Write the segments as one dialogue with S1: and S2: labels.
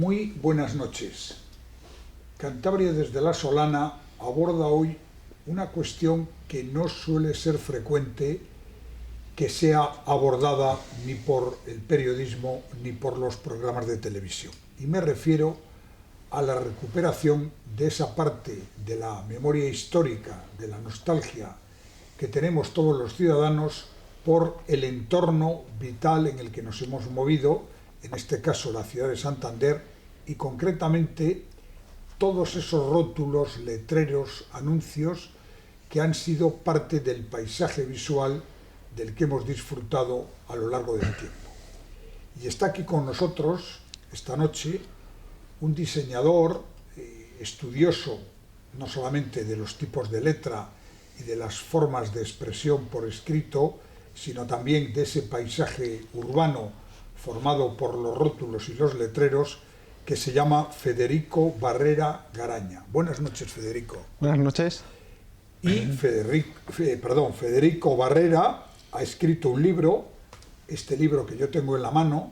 S1: Muy buenas noches. Cantabria desde la Solana aborda hoy una cuestión que no suele ser frecuente que sea abordada ni por el periodismo ni por los programas de televisión. Y me refiero a la recuperación de esa parte de la memoria histórica, de la nostalgia que tenemos todos los ciudadanos por el entorno vital en el que nos hemos movido, en este caso la ciudad de Santander, y concretamente todos esos rótulos, letreros, anuncios que han sido parte del paisaje visual del que hemos disfrutado a lo largo del tiempo. Y está aquí con nosotros esta noche un diseñador estudioso no solamente de los tipos de letra y de las formas de expresión por escrito, sino también de ese paisaje urbano formado por los rótulos y los letreros, que se llama Federico Barrera Garaña. Buenas noches, Federico.
S2: Buenas noches.
S1: Y Federico Barrera ha escrito un libro, este libro que yo tengo en la mano,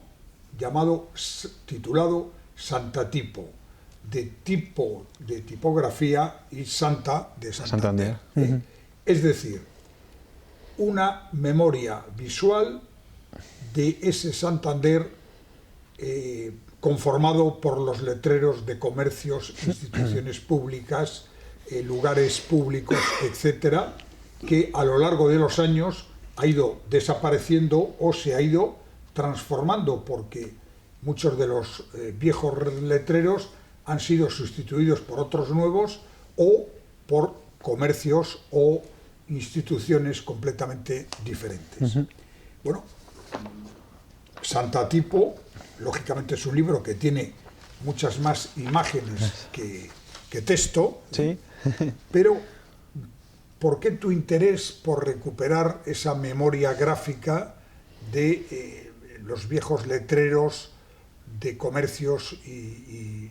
S1: titulado Santa Tipo, de tipografía y Santa de Santander. Es decir, una memoria visual de ese Santander conformado por los letreros de comercios, instituciones públicas, lugares públicos, etcétera, que a lo largo de los años ha ido desapareciendo o se ha ido transformando, porque muchos de los viejos letreros han sido sustituidos por otros nuevos o por comercios o instituciones completamente diferentes. Bueno, Santa Tipo, lógicamente es un libro que tiene muchas más imágenes que texto,
S2: sí.
S1: Pero ¿por qué tu interés por recuperar esa memoria gráfica de los viejos letreros de comercios y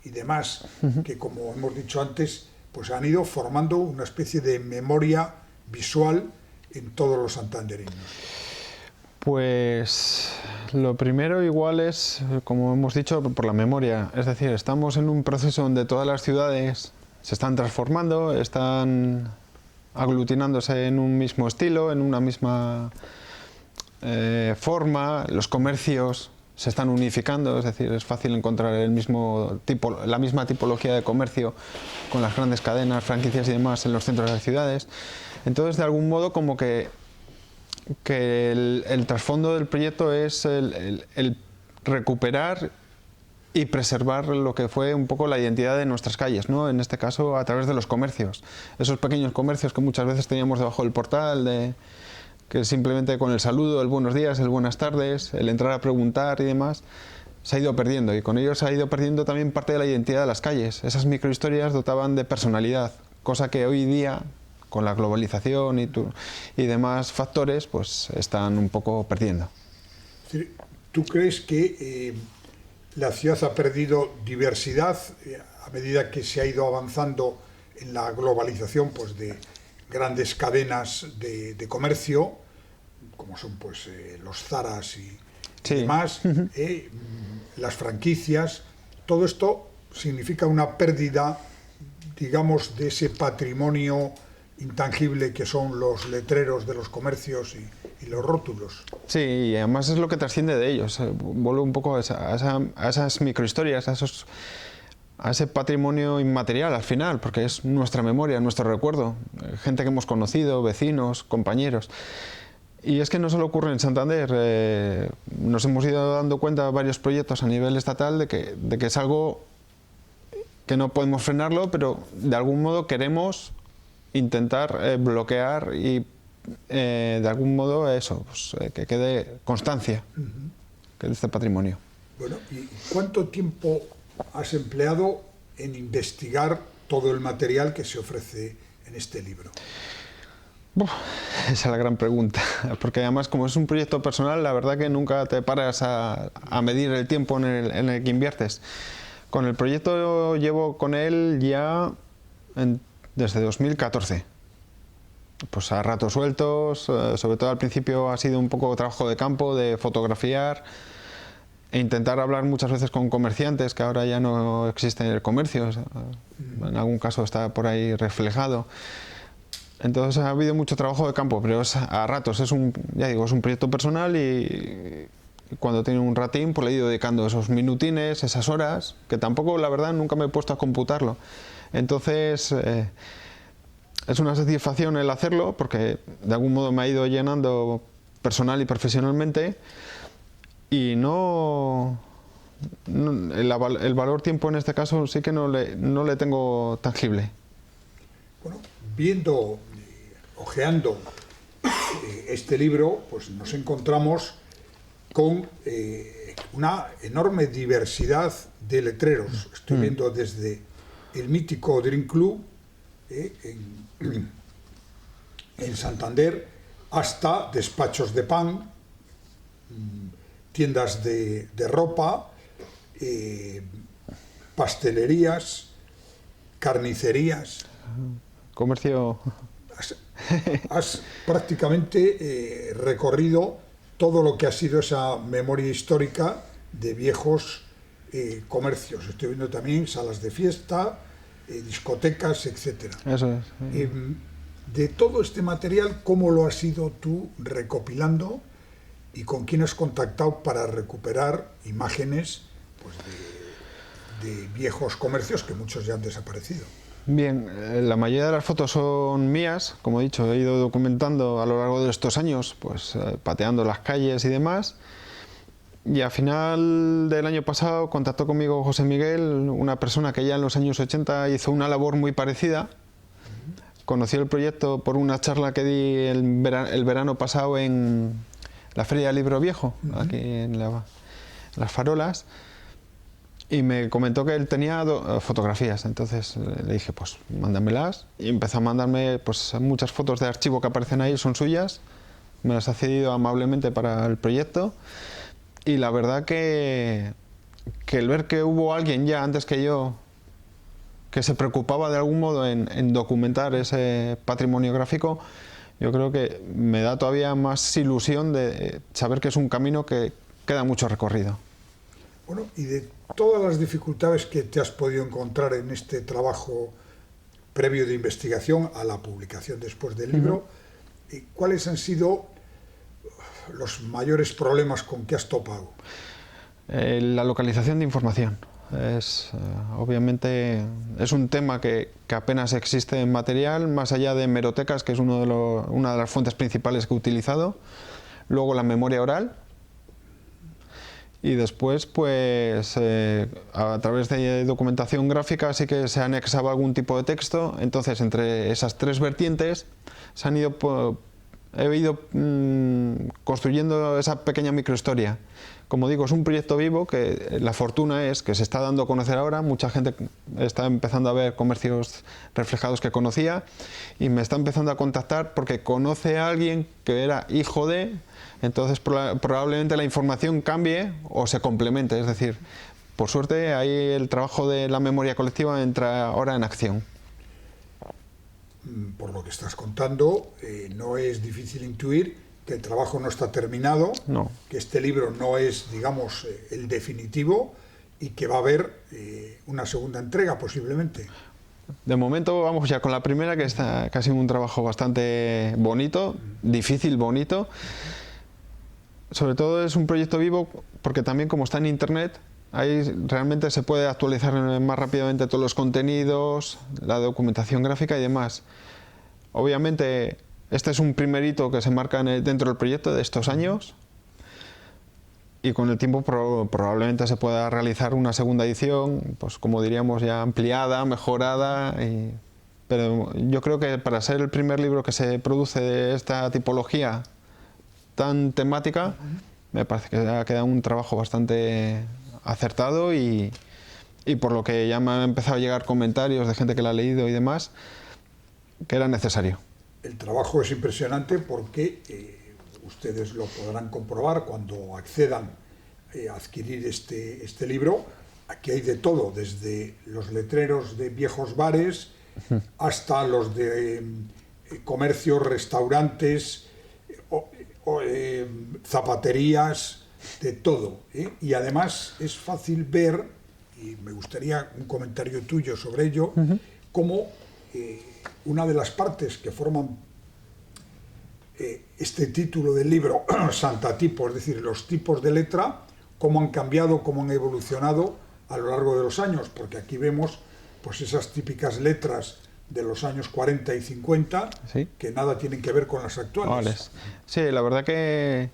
S1: demás, que, como hemos dicho antes, pues han ido formando una especie de memoria visual en todos los santandereños?
S2: Pues lo primero igual es, como hemos dicho, por la memoria. Es decir, estamos en un proceso donde todas las ciudades se están transformando, están aglutinándose en un mismo estilo, en una misma forma. Los comercios se están unificando, es decir, es fácil encontrar la misma tipología de comercio con las grandes cadenas, franquicias y demás en los centros de las ciudades. Entonces, de algún modo, como que el trasfondo del proyecto es el recuperar y preservar lo que fue un poco la identidad de nuestras calles, ¿no? En este caso a través de los comercios, esos pequeños comercios que muchas veces teníamos debajo del portal, que simplemente con el saludo, el buenos días, el buenas tardes, el entrar a preguntar y demás, se ha ido perdiendo, y con ello se ha ido perdiendo también parte de la identidad de las calles. Esas microhistorias dotaban de personalidad, cosa que hoy día, con la globalización y demás factores, pues están un poco perdiendo.
S1: ¿Tú crees que la ciudad ha perdido diversidad a medida que se ha ido avanzando en la globalización, pues, de grandes cadenas de comercio, como son, pues, los Zaras y demás, las franquicias? Todo esto significa una pérdida, digamos, de ese patrimonio intangible que son los letreros de los comercios y los rótulos.
S2: Sí, y además es lo que trasciende de ellos. Vuelve un poco a esas microhistorias, a ese patrimonio inmaterial al final, porque es nuestra memoria, nuestro recuerdo, gente que hemos conocido, vecinos, compañeros. Y es que no solo ocurre en Santander, nos hemos ido dando cuenta de varios proyectos a nivel estatal de que es algo que no podemos frenarlo, pero de algún modo queremos intentar bloquear y de algún modo eso, pues, que quede constancia de este patrimonio.
S1: Bueno, ¿y cuánto tiempo has empleado en investigar todo el material que se ofrece en este libro?
S2: Esa es la gran pregunta, porque además, como es un proyecto personal, la verdad que nunca te paras a medir el tiempo en el que inviertes. Con el proyecto llevo con él ya desde 2014. Pues a ratos sueltos, sobre todo al principio ha sido un poco trabajo de campo, de fotografiar, e intentar hablar muchas veces con comerciantes, que ahora ya no existe en el comercio, o sea, en algún caso está por ahí reflejado. Entonces ha habido mucho trabajo de campo, pero a ratos ya digo, es un proyecto personal y cuando tiene un ratín pues le he ido dedicando esos minutines, esas horas, que tampoco la verdad nunca me he puesto a computarlo. Entonces es una satisfacción el hacerlo porque de algún modo me ha ido llenando personal y profesionalmente y el valor tiempo en este caso sí que no le tengo tangible.
S1: Bueno, viendo, hojeando este libro, pues nos encontramos con una enorme diversidad de letreros. Estoy viendo desde el mítico Drink Club en Santander hasta despachos de pan, tiendas de ropa, pastelerías, carnicerías.
S2: Comercio.
S1: Has prácticamente recorrido todo lo que ha sido esa memoria histórica de viejos comercios. Estoy viendo también salas de fiesta, discotecas, etc.
S2: Eso es.
S1: De todo este material, ¿cómo lo has ido tú recopilando y con quién has contactado para recuperar imágenes pues, de viejos comercios que muchos ya han desaparecido?
S2: Bien, la mayoría de las fotos son mías, como he dicho, he ido documentando a lo largo de estos años, pues pateando las calles y demás. Y a final del año pasado contactó conmigo José Miguel, una persona que ya en los años 80 hizo una labor muy parecida. Conocí el proyecto por una charla que di el verano pasado en la Feria del Libro Viejo, aquí en Las Farolas. Y me comentó que él tenía fotografías, entonces le dije, pues mándamelas. Y empezó a mandarme pues, muchas fotos de archivo que aparecen ahí, son suyas. Me las ha cedido amablemente para el proyecto. Y la verdad que el ver que hubo alguien ya antes que yo que se preocupaba de algún modo en documentar ese patrimonio gráfico, yo creo que me da todavía más ilusión de saber que es un camino que queda mucho recorrido.
S1: Bueno, y de todas las dificultades que te has podido encontrar en este trabajo previo de investigación a la publicación después del libro, ¿cuáles han sido los mayores problemas con que has topado?
S2: La localización de información. Obviamente es un tema que apenas existe en material, más allá de hemerotecas, que es una de las fuentes principales que he utilizado. Luego la memoria oral. Y después, pues, a través de documentación gráfica sí que se anexaba algún tipo de texto. Entonces, entre esas tres vertientes he ido construyendo esa pequeña microhistoria. Como digo, es un proyecto vivo que la fortuna es que se está dando a conocer ahora. Mucha gente está empezando a ver comercios reflejados que conocía y me está empezando a contactar porque conoce a alguien que era hijo de... Entonces probablemente la información cambie o se complemente. Es decir, por suerte ahí el trabajo de la memoria colectiva entra ahora en acción.
S1: Por lo que estás contando, no es difícil intuir que el trabajo no está terminado,
S2: no.
S1: Que este libro no es, digamos, el definitivo y que va a haber una segunda entrega posiblemente.
S2: De momento vamos ya con la primera, que está casi un trabajo bastante bonito, difícil, bonito. Sobre todo es un proyecto vivo porque también como está en internet, ahí realmente se puede actualizar más rápidamente todos los contenidos, la documentación gráfica y demás. Obviamente este es un primer hito que se marca dentro del proyecto de estos años y con el tiempo probablemente se pueda realizar una segunda edición, pues como diríamos ya ampliada, mejorada. Pero yo creo que para ser el primer libro que se produce de esta tipología tan temática, me parece que ha quedado un trabajo bastante acertado y por lo que ya me han empezado a llegar comentarios de gente que la ha leído y demás, que era necesario.
S1: El trabajo es impresionante porque ustedes lo podrán comprobar cuando accedan a adquirir este libro. Aquí hay de todo, desde los letreros de viejos bares hasta los de comercios, restaurantes, zapaterías, de todo, ¿eh? Y además es fácil ver, y me gustaría un comentario tuyo sobre ello, cómo una de las partes que forman este título del libro, Santatipos, es decir, los tipos de letra, cómo han cambiado, cómo han evolucionado a lo largo de los años, porque aquí vemos pues esas típicas letras de los años 40 y 50,
S2: ¿sí?
S1: Que nada tienen que ver con las actuales.
S2: Sí, la verdad que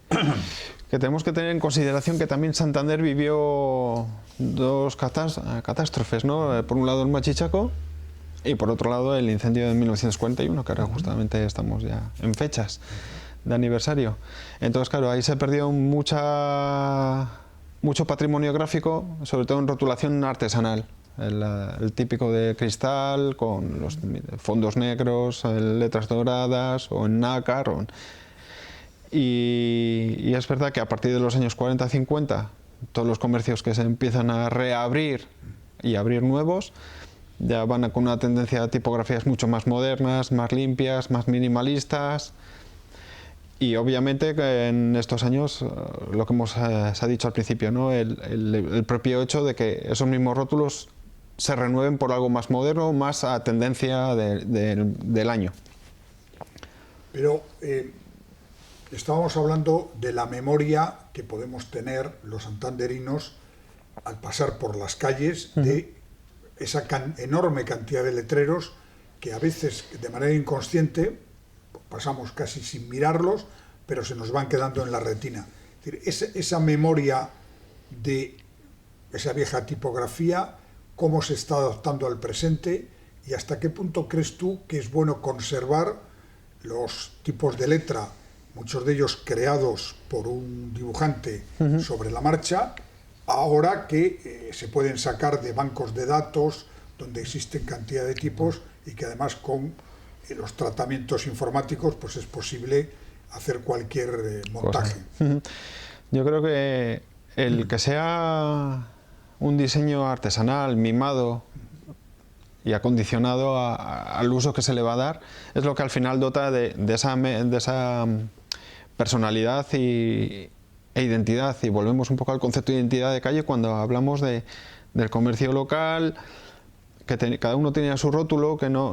S2: tenemos que tener en consideración que también Santander vivió dos catástrofes, ¿no? Por un lado el Machichaco y por otro lado el incendio de 1941, que ahora justamente estamos ya en fechas de aniversario. Entonces, claro, ahí se perdió mucho patrimonio gráfico, sobre todo en rotulación artesanal. El típico de cristal con los fondos negros, letras doradas o en nácar. Y es verdad que a partir de los años 40-50 todos los comercios que se empiezan a reabrir y abrir nuevos ya van con una tendencia a tipografías mucho más modernas, más limpias, más minimalistas. Y obviamente que en estos años, lo que se ha dicho al principio, ¿no? El propio hecho de que esos mismos rótulos se renueven por algo más moderno, más a tendencia del año.
S1: Pero estábamos hablando de la memoria que podemos tener los santanderinos al pasar por las calles, de esa enorme cantidad de letreros que a veces de manera inconsciente pasamos casi sin mirarlos, pero se nos van quedando en la retina. Es decir, esa memoria de esa vieja tipografía, cómo se está adaptando al presente y hasta qué punto crees tú que es bueno conservar los tipos de letra, muchos de ellos creados por un dibujante sobre la marcha, ahora que se pueden sacar de bancos de datos donde existen cantidad de tipos y que además con los tratamientos informáticos pues es posible hacer cualquier montaje.
S2: Yo creo que el que sea un diseño artesanal, mimado y acondicionado al uso que se le va a dar, es lo que al final dota de esa personalidad e identidad. Y volvemos un poco al concepto de identidad de calle cuando hablamos del comercio local, que cada uno tenía su rótulo, que no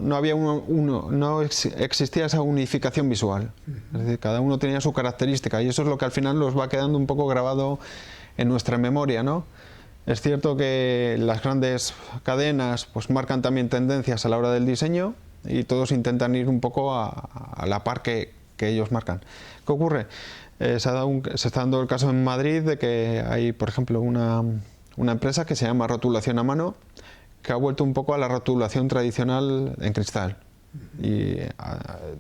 S2: existía esa unificación visual. Es decir, cada uno tenía su característica y eso es lo que al final nos va quedando un poco grabado en nuestra memoria, ¿no? Es cierto que las grandes cadenas pues marcan también tendencias a la hora del diseño y todos intentan ir un poco a la par que ellos marcan. ¿Qué ocurre? Se está dando el caso en Madrid de que hay, por ejemplo, una empresa que se llama Rotulación a Mano, que ha vuelto un poco a la rotulación tradicional en cristal. Y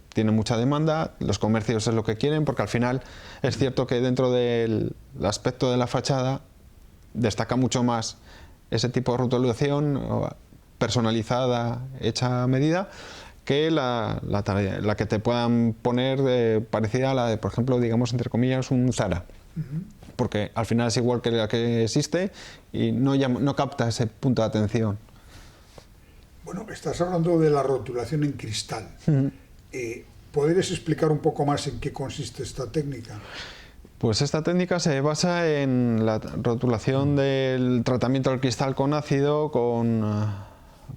S2: tiene mucha demanda, los comercios es lo que quieren, porque al final es cierto que dentro del aspecto de la fachada destaca mucho más ese tipo de rotulación personalizada, hecha a medida, que la que te puedan poner parecida a la de, por ejemplo, digamos, entre comillas, un Zara. Porque al final es igual que la que existe y no capta ese punto de atención.
S1: Bueno, estás hablando de la rotulación en cristal. ¿Podrías explicar un poco más en qué consiste esta técnica?
S2: Pues esta técnica se basa en la rotulación del tratamiento del cristal con ácido,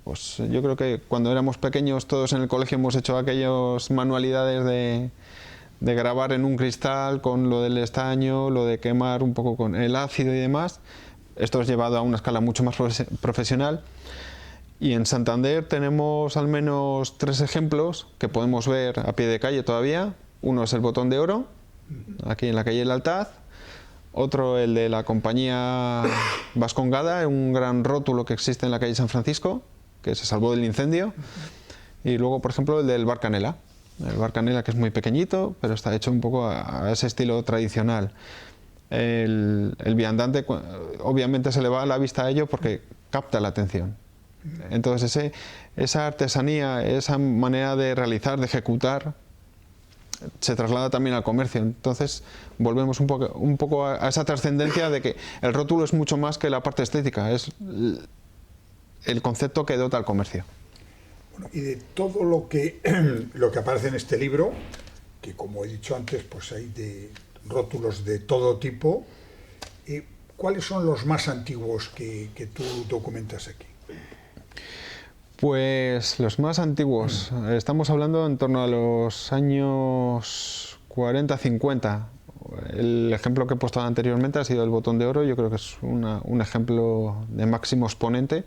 S2: pues yo creo que cuando éramos pequeños todos en el colegio hemos hecho aquellas manualidades de grabar en un cristal con lo del estaño, lo de quemar un poco con el ácido y demás. Esto es llevado a una escala mucho más profesional. Y en Santander tenemos al menos 3 ejemplos que podemos ver a pie de calle todavía. Uno es el Botón de Oro, aquí en la calle El Altaz. Otro, el de la compañía Vascongada, un gran rótulo que existe en la calle San Francisco, que se salvó del incendio. Y luego, por ejemplo, el del Bar Canela. El Bar Canela, que es muy pequeñito, pero está hecho un poco a ese estilo tradicional. El viandante, obviamente se le va la vista a ello porque capta la atención. Entonces esa artesanía, esa manera de realizar, de ejecutar, se traslada también al comercio. Entonces volvemos un poco a esa trascendencia de que el rótulo es mucho más que la parte estética, es el concepto que dota al comercio.
S1: Bueno, y de todo lo que aparece en este libro, que como he dicho antes, pues hay de rótulos de todo tipo, ¿cuáles son los más antiguos que tú documentas aquí?
S2: Pues los más antiguos, estamos hablando en torno a los años 40-50. El ejemplo que he puesto anteriormente ha sido el Botón de Oro, yo creo que es un ejemplo de máximo exponente.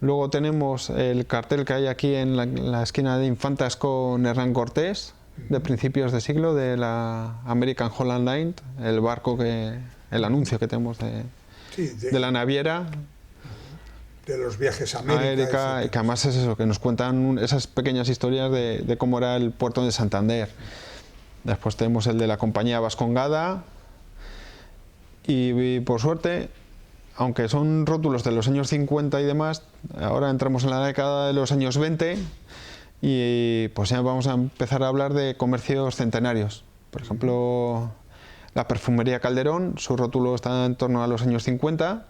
S2: Luego tenemos el cartel que hay aquí en la esquina de Infantas con Hernán Cortés, de principios de siglo, de la American Holland Line, el barco el anuncio que tenemos de la naviera.
S1: De los viajes a América,
S2: y que además es eso, que nos cuentan esas pequeñas historias de cómo era el puerto de Santander. Después tenemos el de la compañía Vascongada y por suerte, aunque son rótulos de los años 50 y demás, ahora entramos en la década de los años 20 y pues ya vamos a empezar a hablar de comercios centenarios. Por ejemplo, la perfumería Calderón, su rótulo está en torno a los años 50,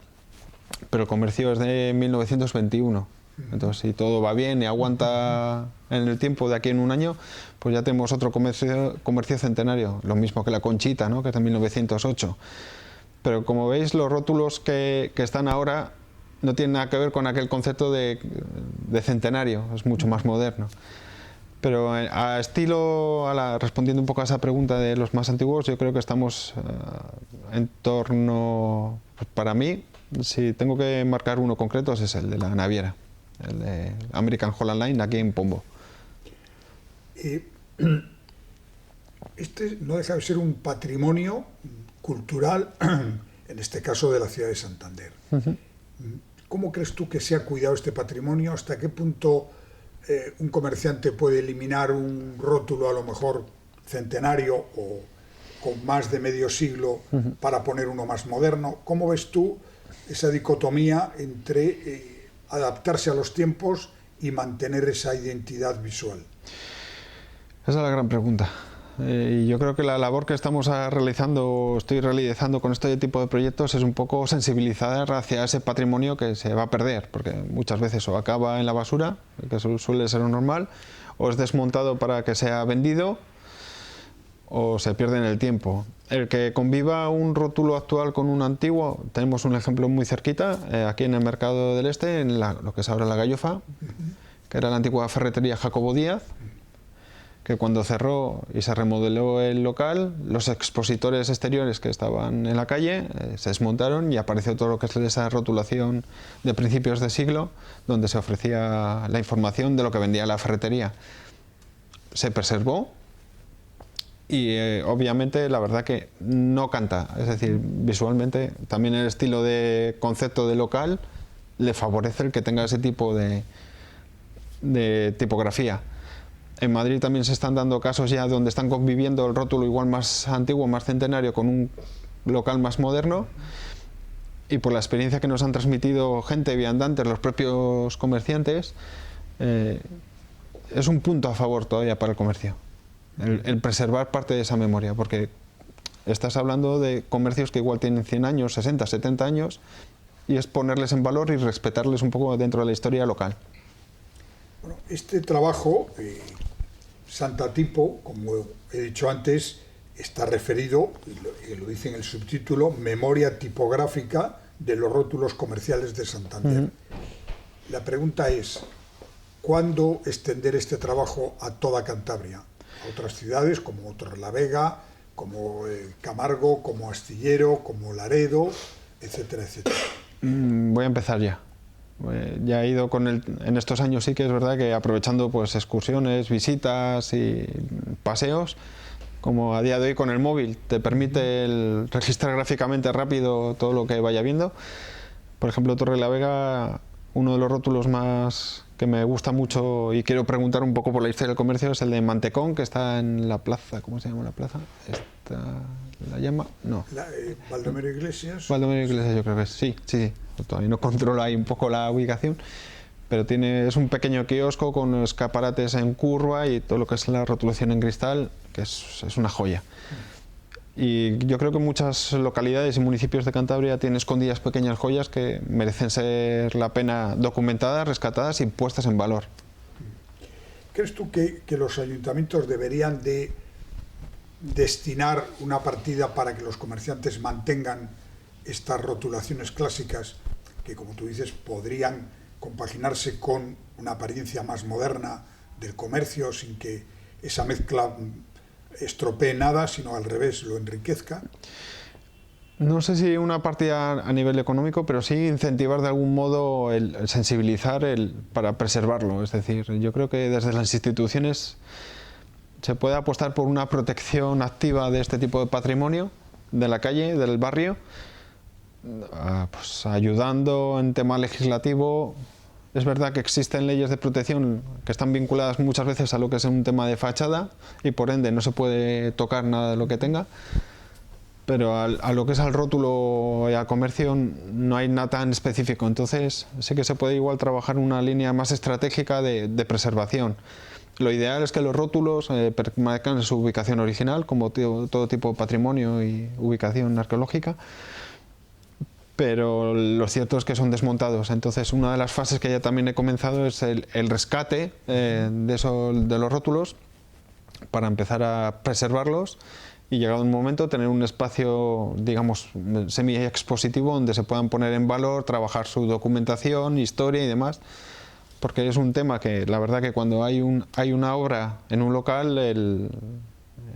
S2: pero el comercio es de 1921. Entonces, si todo va bien y aguanta en el tiempo, de aquí en un año, pues ya tenemos otro comercio centenario, lo mismo que la Conchita, ¿no?, que es de 1908. Pero como veis, los rótulos que están ahora no tienen nada que ver con aquel concepto de centenario, es mucho más moderno. Pero respondiendo un poco a esa pregunta de los más antiguos, yo creo que estamos en torno, pues para mí, si tengo que marcar uno concreto, es el de la naviera, el de American Holland Line, aquí en Pombo.
S1: Este no deja de ser un patrimonio cultural, en este caso de la ciudad de Santander. ¿Cómo crees tú que se ha cuidado este patrimonio? ¿Hasta qué punto un comerciante puede eliminar un rótulo a lo mejor centenario o con más de medio siglo para poner uno más moderno? ¿Cómo ves tú esa dicotomía entre adaptarse a los tiempos y mantener esa identidad visual?
S2: Esa es la gran pregunta. Y yo creo que la labor que estoy realizando con este tipo de proyectos es un poco sensibilizar hacia ese patrimonio que se va a perder, porque muchas veces o acaba en la basura, que suele ser lo normal, o es desmontado para que sea vendido, o se pierde en el tiempo. El que conviva un rótulo actual con un antiguo, tenemos un ejemplo muy cerquita, aquí en el Mercado del Este, en lo que es ahora la Gallofa, que era la antigua ferretería Jacobo Díaz, que cuando cerró y se remodeló el local, los expositores exteriores que estaban en la calle se desmontaron y apareció todo lo que es esa rotulación de principios de siglo, donde se ofrecía la información de lo que vendía la ferretería. Se preservó y obviamente la verdad que no canta, es decir, visualmente también el estilo de concepto de local le favorece el que tenga ese tipo de tipografía. En Madrid también se están dando casos ya donde están conviviendo el rótulo igual más antiguo, más centenario, con un local más moderno, y por la experiencia que nos han transmitido gente, viandantes, los propios comerciantes, es un punto a favor todavía para el comercio, el preservar parte de esa memoria, porque estás hablando de comercios que igual tienen 100 años, 60, 70 años, y es ponerles en valor y respetarles un poco dentro de la historia local.
S1: Bueno, este trabajo, Santa Tipo, como he dicho antes, está referido, y lo dice en el subtítulo, Memoria tipográfica de los rótulos comerciales de Santander. La pregunta es, ¿cuándo extender este trabajo a toda Cantabria? A otras ciudades como Torrelavega, como Camargo, como Astillero, como Laredo, etcétera, etcétera.
S2: Voy a empezar ya. Ya he ido en estos años, sí que es verdad que aprovechando pues excursiones, visitas y paseos, como a día de hoy con el móvil te permite registrar gráficamente rápido todo lo que vaya viendo. Por ejemplo, Torrelavega, uno de los rótulos más que me gusta mucho y quiero preguntar un poco por la historia del comercio es el de Mantecón, que está en la plaza, ¿cómo se llama la plaza? ¿La llama? No.
S1: Baldomero Iglesias.
S2: Baldomero Iglesias, yo creo que es. Sí. Todavía no controlo ahí un poco la ubicación, pero es un pequeño kiosco con escaparates en curva y todo lo que es la rotulación en cristal, que es una joya. Y yo creo que muchas localidades y municipios de Cantabria tienen escondidas pequeñas joyas que merecen ser la pena documentadas, rescatadas y puestas en valor.
S1: ¿Crees tú que los ayuntamientos deberían de destinar una partida para que los comerciantes mantengan estas rotulaciones clásicas que, como tú dices, podrían compaginarse con una apariencia más moderna del comercio sin que esa mezcla estropee nada, sino al revés, lo enriquezca?
S2: No sé si una partida a nivel económico, pero sí incentivar de algún modo el sensibilizar para preservarlo. Es decir, yo creo que desde las instituciones se puede apostar por una protección activa de este tipo de patrimonio, de la calle, del barrio, pues ayudando en tema legislativo. Es verdad que existen leyes de protección que están vinculadas muchas veces a lo que es un tema de fachada y por ende no se puede tocar nada de lo que tenga. Pero a lo que es al rótulo y al comercio no hay nada tan específico, entonces sí que se puede igual trabajar una línea más estratégica de preservación. Lo ideal es que los rótulos permanezcan en su ubicación original, como todo tipo de patrimonio y ubicación arqueológica, pero lo cierto es que son desmontados. Entonces una de las fases que ya también he comenzado es el rescate de los rótulos para empezar a preservarlos y llegado un momento tener un espacio, digamos, semi-expositivo donde se puedan poner en valor, trabajar su documentación, historia y demás, porque es un tema que la verdad que cuando hay una obra en un local,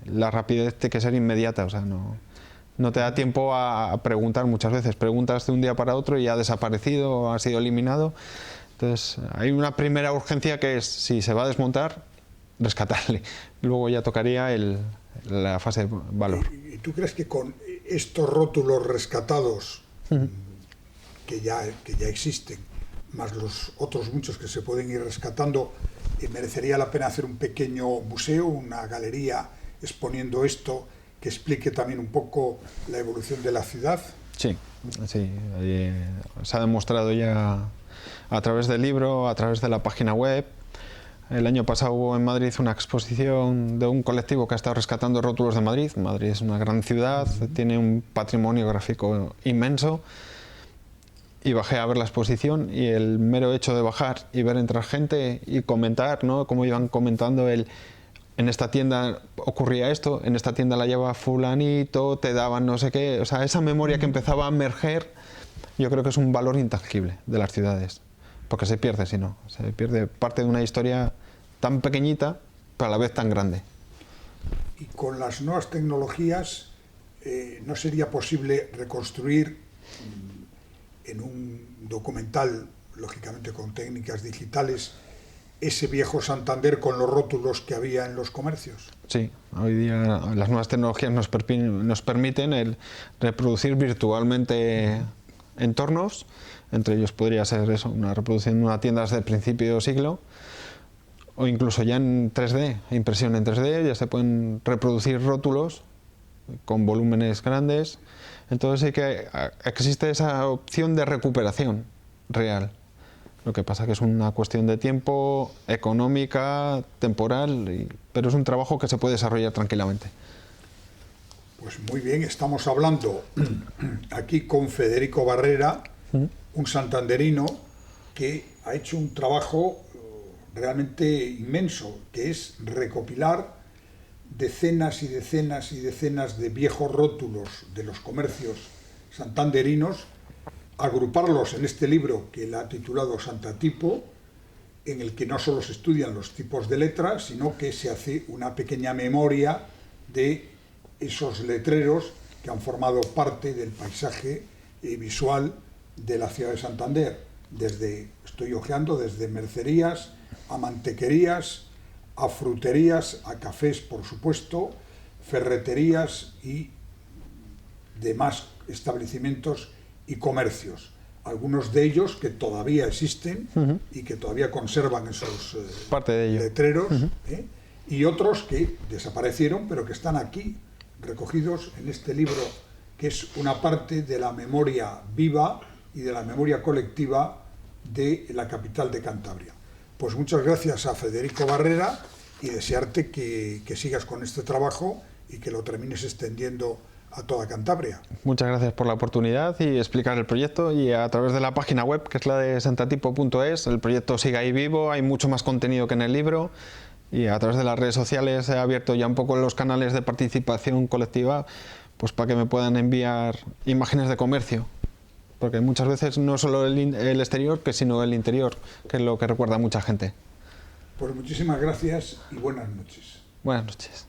S2: la rapidez tiene que ser inmediata, o sea, no te da tiempo a preguntar muchas veces, preguntas de un día para otro y ha desaparecido o ha sido eliminado. Entonces hay una primera urgencia que es, si se va a desmontar, rescatarle, luego ya tocaría la fase de valor.
S1: ¿Y tú crees que con estos rótulos rescatados que ya existen, más los otros muchos que se pueden ir rescatando, merecería la pena hacer un pequeño museo, una galería exponiendo esto, que explique también un poco la evolución de la ciudad?
S2: Sí, se ha demostrado ya a través del libro, a través de la página web. El año pasado hubo en Madrid una exposición de un colectivo que ha estado rescatando rótulos de Madrid. Madrid es una gran ciudad, tiene un patrimonio gráfico inmenso. Y bajé a ver la exposición y el mero hecho de bajar y ver entrar gente y comentar, ¿no?, cómo iban comentando en esta tienda ocurría esto, en esta tienda la lleva fulanito, te daban no sé qué. O sea, esa memoria que empezaba a emerger, yo creo que es un valor intangible de las ciudades. Porque se pierde, si no, se pierde parte de una historia tan pequeñita, pero a la vez tan grande.
S1: Y con las nuevas tecnologías, ¿no sería posible reconstruir en un documental, lógicamente con técnicas digitales, ese viejo Santander con los rótulos que había en los comercios?
S2: Sí, hoy día las nuevas tecnologías nos permiten reproducir virtualmente entornos. Entre ellos podría ser eso, una reproducción de una tienda desde el principio del siglo, o incluso ya en 3D, impresión en 3D, ya se pueden reproducir rótulos con volúmenes grandes. Entonces sí que existe esa opción de recuperación real. Lo que pasa que es una cuestión de tiempo, económica, temporal, pero es un trabajo que se puede desarrollar tranquilamente.
S1: Pues muy bien, estamos hablando aquí con Federico Barrera, un santanderino que ha hecho un trabajo realmente inmenso, que es recopilar decenas y decenas y decenas de viejos rótulos de los comercios santanderinos, agruparlos en este libro que él ha titulado Santatipo, en el que no solo se estudian los tipos de letras, sino que se hace una pequeña memoria de esos letreros que han formado parte del paisaje visual de la ciudad de Santander. Estoy hojeando desde mercerías a mantequerías, a fruterías, a cafés, por supuesto, ferreterías y demás establecimientos y comercios. Algunos de ellos que todavía existen y que todavía conservan esos letreros, y otros que desaparecieron, pero que están aquí recogidos en este libro, que es una parte de la memoria viva y de la memoria colectiva de la capital de Cantabria. Pues muchas gracias a Federico Barrera y desearte que sigas con este trabajo y que lo termines extendiendo a toda Cantabria.
S2: Muchas gracias por la oportunidad y explicar el proyecto, y a través de la página web, que es la de santatipo.es, el proyecto sigue ahí vivo, hay mucho más contenido que en el libro, y a través de las redes sociales he abierto ya un poco los canales de participación colectiva pues para que me puedan enviar imágenes de comercio. Porque muchas veces no solo el exterior, sino el interior, que es lo que recuerda a mucha gente.
S1: Pues muchísimas gracias y buenas noches.
S2: Buenas noches.